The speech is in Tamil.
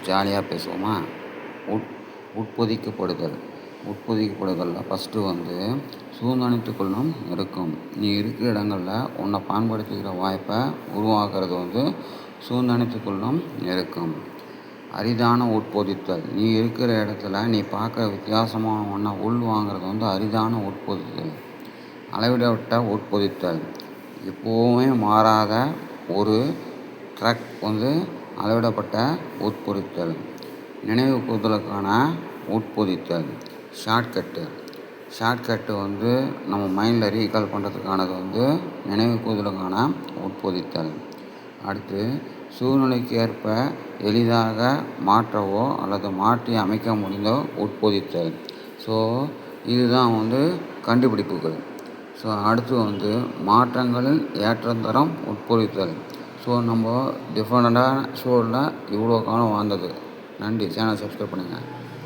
ஜாலியாக பேசுவோமா? உட் உட்பொதிக்கப்படுதல். உட்பொதிக்கப்படுதலில் ஃபஸ்ட்டு சூழ்நினைத்து கொள்ளும் இருக்கும். நீ இருக்கிற இடங்களில் உன்னை பயன்படுத்திக்கிற வாய்ப்பை உருவாக்குறது சூழ்நினைத்து கொள்ளும் இருக்கும். அரிதான உட்பொதித்தல். நீ இருக்கிற இடத்துல நீ பார்க்குற வித்தியாசமான ஒன்றை உள்வாங்கிறது அரிதான உட்பொதித்தல். அளவிடப்பட்ட உட்பொதித்தல். எப்போவுமே மாறாத ஒரு ட்ரக் அளவிடப்பட்ட உட்பொதித்தல். நினைவு கூறுதலுக்கான உட்பொதித்தல். ஷார்ட்கட்டு நம்ம மைண்டில் ரீகால் பண்ணுறதுக்கானது நினைவு கூறுதலுக்கான உட்பொதித்தல். அடுத்து சூழ்நிலைக்கு ஏற்ப எளிதாக மாற்றவோ அல்லது மாற்றி அமைக்க முடிந்த உட்பொதித்தல். ஸோ இதுதான் கண்டுபிடிப்புகள். ஸோ அடுத்து மாற்றங்களில் ஏற்றந்தரம் உட்பொதித்தல். ஸோ நம்ம டிஃப்ரெண்ட்டான சூழலில் இவ்வளோ காலம் வாழ்ந்தது. நன்றி. சேனல் சப்ஸ்கிரைப் பண்ணுங்கள்.